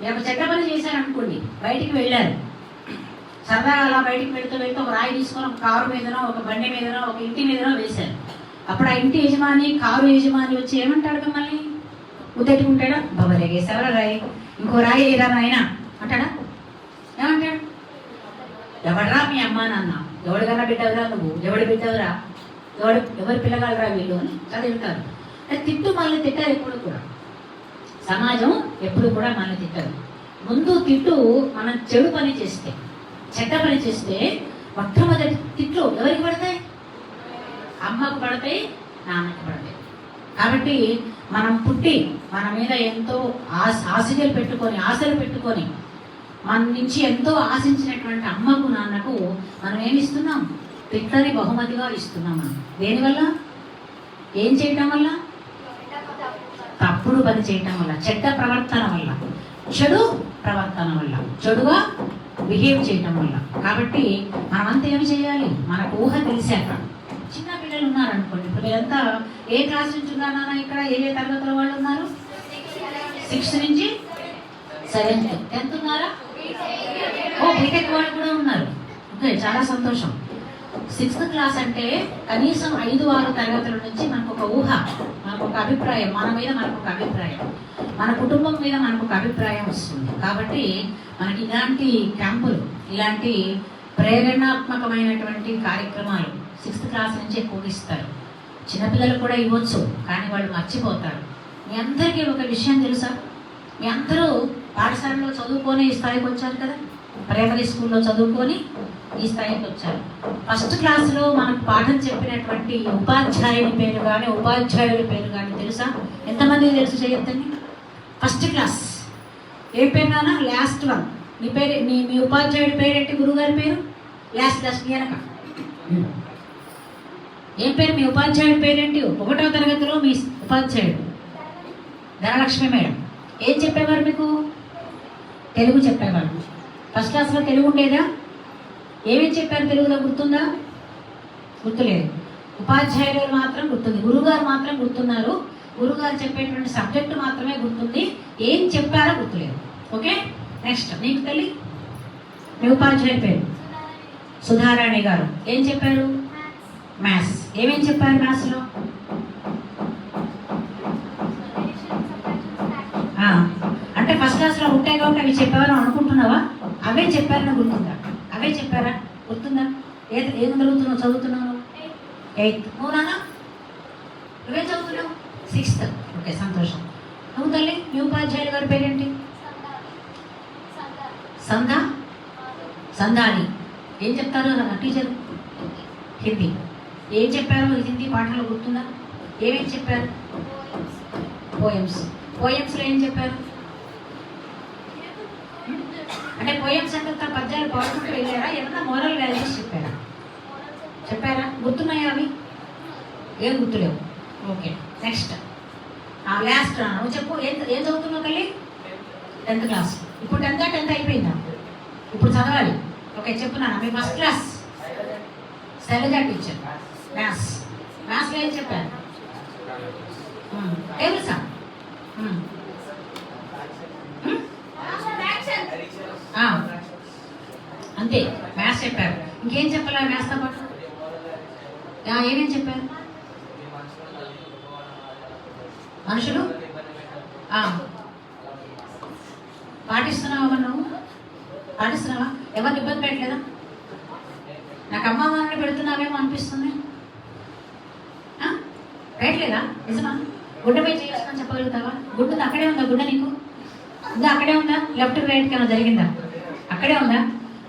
ఒక చెడ్డ పని చేశారనుకోండి, బయటికి వెళ్ళారు, సరదాగా అలా బయటికి వెళ్తూ ఒక రాయి తీసుకొని ఒక కారు మీదనో ఒక బండి మీదనో ఒక ఇంటి మీదనో వేశారు. అప్పుడు ఆ ఇంటి యజమాని, కారు యజమాని వచ్చి ఏమంటాడు మిమ్మల్ని? ఉద్దెట్టుకుంటాడా? బొబ్బరేగేసేవరా రాయి, ఇంకో రాయి ఏరా నాయన అంటాడా? ఏమంటాడు? ఎవడరా మీ అమ్మా నాన్న? ఎవడికన్నా బిడ్డవురా నువ్వు? ఎవడి బిడ్డవురా? ఎవరి పిల్లగాలరా వీళ్ళు అని చదువుతారు. తిట్టు మళ్ళీ తిట్టారు. ఎప్పుడు కూడా సమాజం ఎప్పుడు కూడా మనల్ని తిట్టదు. ముందు తిట్టు మనం చెడు పని చేస్తే, చెడ్డ పని చేస్తే మొట్టమొదటి తిట్లు ఎవరికి పడతాయి? అమ్మకు పడతాయి, నాన్నకు పడతాయి. కాబట్టి మనం పుట్టి మన మీద ఎంతో ఆశలు పెట్టుకొని మన నుంచి ఎంతో ఆశించినటువంటి అమ్మకు నాన్నకు మనం ఏమిస్తున్నాం? తిట్లని బహుమతిగా ఇస్తున్నాం. మనం దేనివల్ల? ఏం చేయటం వల్ల? తప్పుడు పని చేయటం వల్ల, చెడ్డ ప్రవర్తన వల్ల, చెడు ప్రవర్తన వల్ల, చెడుగా బిహేవ్ చేయటం వల్ల. కాబట్టి మనమంతా ఏమి చేయాలి? మనకు ఊహ తెలిసాక, చిన్న పిల్లలు ఉన్నారనుకోండి, ఇప్పుడు మీరంతా ఏ క్లాస్ నుంచి ఉన్నారా? ఇక్కడ ఏ తరగతుల వాళ్ళు ఉన్నారు? 6th నుంచి 7th, 10th ఉన్నారా? బీటెక్ వాళ్ళు కూడా ఉన్నారు. ఓకే, చాలా సంతోషం. 6th క్లాస్ అంటే కనీసం 5-6 తరగతుల నుంచి మనకు ఒక ఊహ, మనకు ఒక అభిప్రాయం, మన మీద మనకు ఒక అభిప్రాయం, మన కుటుంబం మీద మనకు ఒక అభిప్రాయం వస్తుంది. కాబట్టి మనకి ఇలాంటి క్యాంపులు, ఇలాంటి ప్రేరణాత్మకమైనటువంటి కార్యక్రమాలు 6th క్లాస్ నుంచి ఎక్కువ ఇస్తారు. చిన్నపిల్లలు కూడా ఇవ్వచ్చు, కానీ వాళ్ళు మర్చిపోతారు. మీ అందరికీ ఒక విషయం తెలుసా? మీ అందరూ పాఠశాలలో చదువుకొని ఈ స్థాయికి వచ్చారు కదా, ప్రైమరీ స్కూల్లో చదువుకొని ఈ స్థాయికి వచ్చారు. 1st క్లాస్లో మనకు పాఠం చెప్పినటువంటి ఉపాధ్యాయుడి పేరు కానీ ఉపాధ్యాయుడి పేరు కానీ తెలుసా? ఎంతమందికి తెలుసు? చేయొద్దండి. 1st క్లాస్ ఏ పేరు నాన్న? Last one. మీ పేరు, మీ ఉపాధ్యాయుడి పేరేంటి? గురువుగారి పేరు? లాస్ట్ వెనక ఏం పేరు? మీ ఉపాధ్యాయుడి పేరేంటి? 1వ తరగతిలో మీ ఉపాధ్యాయుడు ధనలక్ష్మి మేడం ఏం చెప్పేవారు మీకు? తెలుగు చెప్పేవారు. 1st క్లాస్లో తెలుగు ఉండేదా? ఏమేమి చెప్పారు తెలుగులో? గుర్తుందా? గుర్తులేదు. ఉపాధ్యాయులు మాత్రం గుర్తుంది, గురువుగారు మాత్రం గుర్తున్నారు. గురువుగారు చెప్పేటువంటి సబ్జెక్టు మాత్రమే గుర్తుంది, ఏం చెప్పారో గుర్తులేదు. ఓకే, నెక్స్ట్ నీకు తల్లి, మీ ఉపాధ్యాయుడి పేరు? సుధారాణి గారు. ఏం చెప్పారు? మ్యాథ్స్. ఏమేం చెప్పారు మ్యాథ్స్లో? అంటే 1st క్లాస్లో ఉంటాయి కాబట్టి అవి చెప్పారని అనుకుంటున్నావా? అవే చెప్పారని గుర్తుందా? అవే చెప్పారా? గుర్తుందా? ఏం చదువుతున్నావు? 8th. నువ్వు నాన్న నువ్వేం చదువుతున్నావు? 6th. ఓకే, సంతోషం. నువ్వు తల్లి, మీ ఉపాధ్యాయులు గారి పేరేంటి? సందాని. ఏం చెప్తారు టీచర్? హిందీ. ఏం చెప్పారు హిందీ పాఠంలో గుర్తుందా? ఏమేం చెప్పారు? పోయమ్స్. పోయమ్స్లో ఏం చెప్పారు? అంటే పోయమ్స్ అంటే తన పద్యాలు పాడుకుంటూ వెళ్ళారా? ఏమన్నా మోరల్ వాల్యూస్ చెప్పారా? గుర్తున్నాయా అవి? ఏం గుర్తులేవు. ఓకే, నెక్స్ట్ లాస్ట్ నువ్వు చెప్పు. ఏం చదువుతున్నావు తల్లి? 10th class. ఇప్పుడు 10th అయిపోయిందా? ఇప్పుడు చదవాలి. ఓకే, చెప్పు నాన్న. మీ 1st క్లాస్ శైలజ టీచర్. మ్యాథ్స్లో ఏం చెప్పారు? టేబుల్సా? అంతే, మ్యాథ్స్ చెప్పారు. ఇంకేం చెప్పాలా మ్యాథ్స్తో పాటు? ఏమేం చెప్పారు? మనుషులు పాటిస్తున్నావా? నువ్వు పాటిస్తున్నావా? ఎవరిని ఇబ్బంది పెట్టలేదా? నాకు అమ్మ నాన్నని పెడుతున్నావేమో అనిపిస్తుంది. పెట్టలేదా? నిజమా? గుడ్డపై చేసుకొని చెప్పగలుగుతావా? గుడ్డది అక్కడే ఉందా? గుడ్డ నీకు ఉందా? అక్కడే ఉందా? లెఫ్ట్ రైట్కి ఏమైనా జరిగిందా? అక్కడే ఉందా?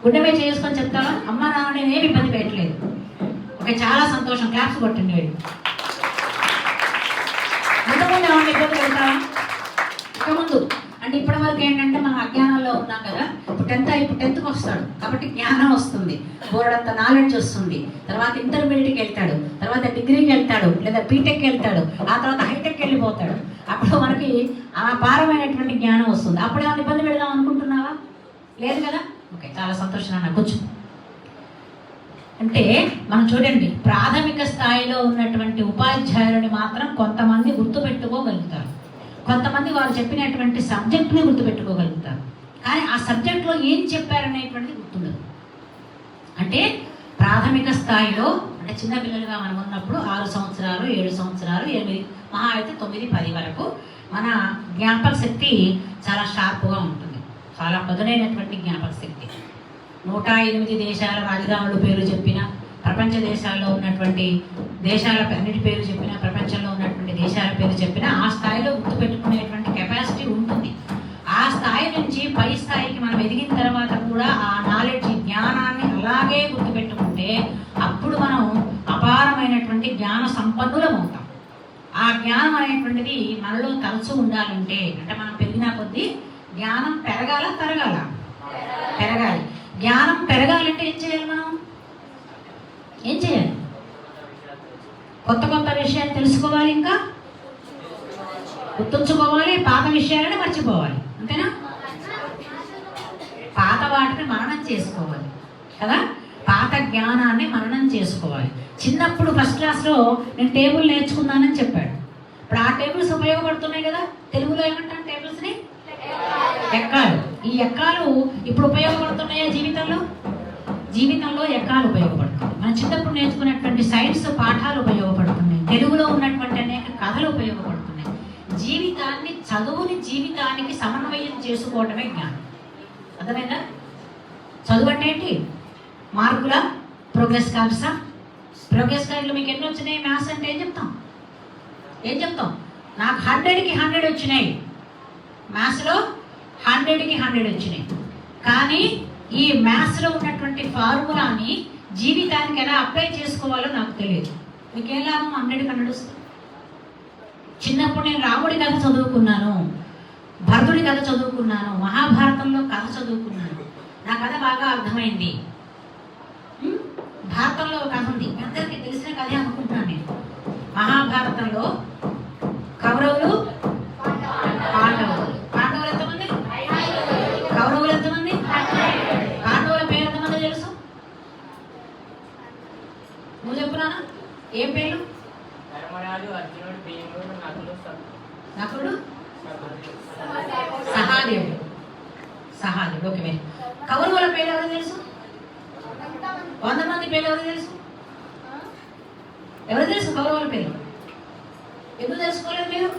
గుడ్డపై చేసుకొని చెప్తావా? అమ్మ నాన్న నేను ఏమి ఇబ్బంది పెట్టలేదు. ఓకే, చాలా సంతోషం. క్లాప్స్ కొట్టండి. వీడు ఇంతకుముందు ఏమన్నా ఇబ్బంది పెడతావా? ఇక ముందు అంటే ఇప్పటి వరకు ఏంటంటే మనం అజ్ఞానంలో ఉన్నాం కదా. ఇప్పుడు 10th వస్తాడు కాబట్టి జ్ఞానం వస్తుంది, బోర్డంత నాలెడ్జ్ వస్తుంది. తర్వాత ఇంటర్మీడియట్కి వెళ్తాడు, తర్వాత డిగ్రీకి వెళ్తాడు, లేదా బీటెక్కి వెళ్తాడు, ఆ తర్వాత హైటెక్కి వెళ్ళిపోతాడు. అప్పుడు మనకి ఆ పారమైనటువంటి జ్ఞానం వస్తుంది. అప్పుడు ఏమైనా ఇబ్బంది పెడదాం అనుకుంటున్నావా? లేదు కదా. ఓకే, చాలా సంతోషం అన్న. కొంచెం అంటే మనం చూడండి, ప్రాథమిక స్థాయిలో ఉన్నటువంటి ఉపాధ్యాయులని మాత్రం కొంతమంది గుర్తుపెట్టుకోగలుగుతారు, కొంతమంది వారు చెప్పినటువంటి సబ్జెక్ట్ని గుర్తుపెట్టుకోగలుగుతారు. ఆ సబ్జెక్ట్లో ఏం చెప్పారనేటువంటిది గుర్తుండదు. అంటే ప్రాథమిక స్థాయిలో అంటే చిన్నపిల్లలుగా మనం ఉన్నప్పుడు 6 సంవత్సరాలు 7 సంవత్సరాలు 8 మహా అయితే 9 10 వరకు మన జ్ఞాపక శక్తి చాలా షార్ప్గా ఉంటుంది, చాలా పదునైనటువంటి జ్ఞాపక శక్తి. 108 దేశాల రాజధానుల పేరు చెప్పిన, ప్రపంచ దేశాల్లో ఉన్నటువంటి దేశాల అన్నిటి పేరు చెప్పిన, ప్రపంచంలో ఉన్నటువంటి దేశాల పేరు చెప్పిన ఆ స్థాయిలో గుర్తుపెట్టుకునేటువంటి కెపాసిటీ ఉంటుంది. ఆ స్థాయి నుంచి పై స్థాయికి మనం ఎదిగిన తర్వాత కూడా ఆ నాలెడ్జ్ జ్ఞానాన్ని అలాగే గుర్తుపెట్టుకుంటే అప్పుడు మనం అపారమైనటువంటి జ్ఞాన సంపన్నులం అవుతాం. ఆ జ్ఞానం అనేటువంటిది మనలో తరచూ ఉండాలంటే అంటే మనం పెరిగిన కొద్దీ జ్ఞానం పెరగాల తరగాల? పెరగాలి. జ్ఞానం పెరగాలంటే ఏం చేయాలి? మనం ఏం చేయాలి? కొత్త కొత్త విషయాలు తెలుసుకోవాలి, ఇంకా గుర్తుంచుకోవాలి, పాత విషయాలను మర్చిపోవాలి. అంతేనా? పాత వాటిని మననం చేసుకోవాలి కదా, పాత జ్ఞానాన్ని మననం చేసుకోవాలి. చిన్నప్పుడు ఫస్ట్ క్లాస్లో నేను టేబుల్ నేర్చుకున్నానని చెప్పాడు. ఇప్పుడు ఆ టేబుల్స్ ఉపయోగపడుతున్నాయి కదా. తెలుగులో ఏమంటాను టేబుల్స్ని? ఎక్కాలు. ఈ ఎక్కాలు ఇప్పుడు ఉపయోగపడుతున్నాయా జీవితంలో? జీవితంలో ఎక్కాలు ఉపయోగపడుతుంది. మనం చిన్నప్పుడు నేర్చుకున్నటువంటి సైన్స్ పాఠాలు ఉపయోగపడుతున్నాయి, తెలుగులో ఉన్నటువంటి అనేక కథలు ఉపయోగపడుతున్నాయి. జీవితాన్ని చదువుని జీవితానికి సమన్వయం చేసుకోవటమే జ్ఞానం. అర్థమైందా? చదువు అంటే ఏంటి? మార్కుల ప్రోగ్రెస్ కార్డ్సా? ప్రోగ్రెస్ కార్డులు మీకు ఎన్ని వచ్చినాయి? మ్యాథ్స్ అంటే ఏం చెప్తాం? నాకు 100కి 100 వచ్చినాయి, మ్యాథ్స్లో 100కి 100 వచ్చినాయి. కానీ ఈ మ్యాథ్స్లో ఉన్నటువంటి ఫార్ములాని జీవితానికి ఎలా అప్లై చేసుకోవాలో నాకు తెలియదు. మీకేం లాభం 100కి 100 వస్తుంది? చిన్నప్పుడు నేను రాముడి కథ చదువుకున్నాను, భరతుడి కథ చదువుకున్నాను, మహాభారతంలో కథ చదువుకున్నాను, నా కథ బాగా అర్థమైంది. భారతంలో కథ ఉంది, అందరికీ తెలిసిన కథే అనుకుంటున్నాను నేను. మహాభారతంలో కౌరవులు పాండవులు. పాండవులు ఎంతమంది? కౌరవులు ఎంతమంది? పాండవుల పేరు ఎంతమంది తెలుసు? నువ్వు చెప్పున్నానా? ఏం పేర్లు? నకులుడు, సహాదేవుడు. సహాదేవుడు. ఓకే. కౌరవుల పేరు ఎవరు తెలుసు? 100 మంది పేర్లు ఎవరు తెలుసు? ఎవరు తెలుసు కౌరవుల పేరు? ఎందుకు తెలుసుకోలేదు మీరు?